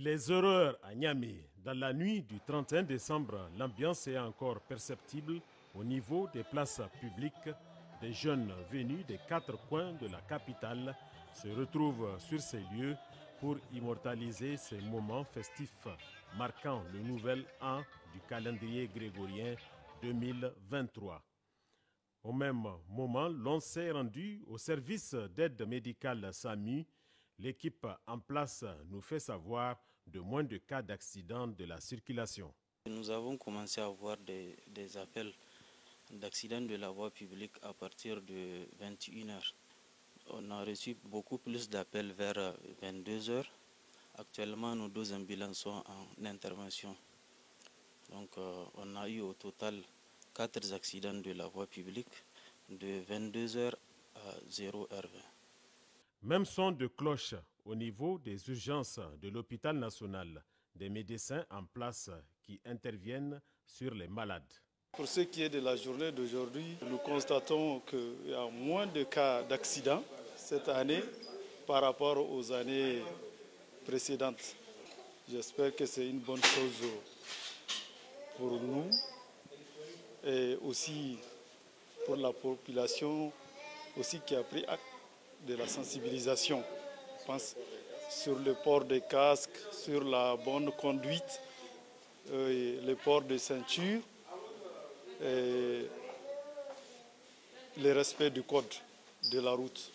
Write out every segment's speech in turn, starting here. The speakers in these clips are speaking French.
Il est horreur à Niamey. Dans la nuit du 31 décembre, l'ambiance est encore perceptible au niveau des places publiques. Des jeunes venus des 4 coins de la capitale se retrouvent sur ces lieux pour immortaliser ces moments festifs marquant le nouvel an du calendrier grégorien 2023. Au même moment, l'on s'est rendu au service d'aide médicale SAMU. L'équipe en place nous fait savoir de moins de cas d'accidents de la circulation. Nous avons commencé à avoir des appels d'accidents de la voie publique à partir de 21h. On a reçu beaucoup plus d'appels vers 22h. Actuellement, nos 2 ambulances sont en intervention. Donc, on a eu au total 4 accidents de la voie publique de 22h à 0h20. Même son de cloche au niveau des urgences de l'hôpital national, des médecins en place qui interviennent sur les malades. Pour ce qui est de la journée d'aujourd'hui, nous constatons qu'il y a moins de cas d'accidents cette année par rapport aux années précédentes. J'espère que c'est une bonne chose pour nous et aussi pour la population aussi qui a pris acte de la sensibilisation. Je pense sur le port des casques, sur la bonne conduite, le port de ceinture et le respect du code de la route.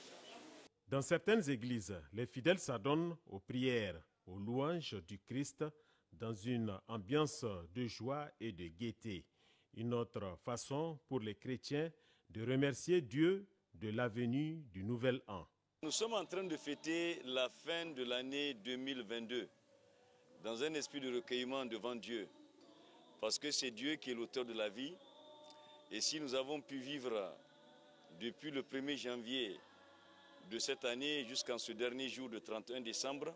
Dans certaines églises, les fidèles s'adonnent aux prières, aux louanges du Christ dans une ambiance de joie et de gaieté. Une autre façon pour les chrétiens de remercier Dieu de la venue du nouvel an. Nous sommes en train de fêter la fin de l'année 2022 dans un esprit de recueillement devant Dieu, parce que c'est Dieu qui est l'auteur de la vie. Et si nous avons pu vivre depuis le 1er janvier de cette année jusqu'en ce dernier jour de 31 décembre,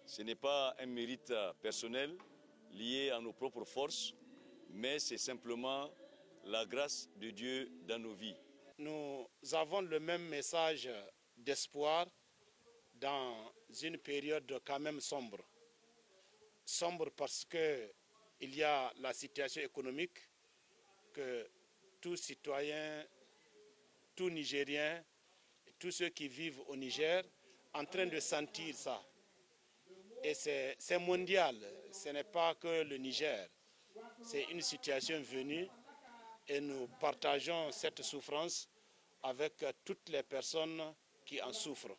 ce n'est pas un mérite personnel lié à nos propres forces, mais c'est simplement la grâce de Dieu dans nos vies. Nous avons le même message d'espoir dans une période quand même sombre. Sombre parce qu'il y a la situation économique que tout citoyen, tout Nigérien, tous ceux qui vivent au Niger, en train de sentir ça. Et c'est mondial, ce n'est pas que le Niger. C'est une situation venue et nous partageons cette souffrance avec toutes les personnes qui en souffrent.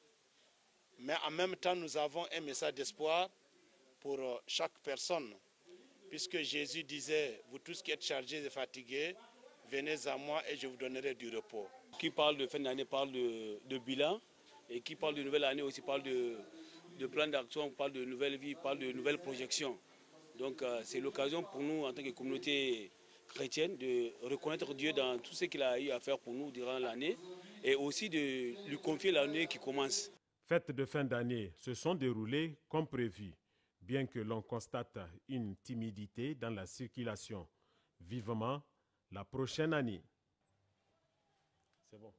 Mais en même temps, nous avons un message d'espoir pour chaque personne, puisque Jésus disait, vous tous qui êtes chargés et fatigués, venez à moi et je vous donnerai du repos. Qui parle de fin d'année parle de bilan, et qui parle de nouvelle année aussi parle de plan d'action, parle de nouvelle vie, parle de nouvelles projections. Donc c'est l'occasion pour nous en tant que communauté chrétienne de reconnaître Dieu dans tout ce qu'il a eu à faire pour nous durant l'année et aussi de lui confier l'année qui commence. Fêtes de fin d'année se sont déroulées comme prévu, bien que l'on constate une timidité dans la circulation. Vivement la prochaine année. C'est bon.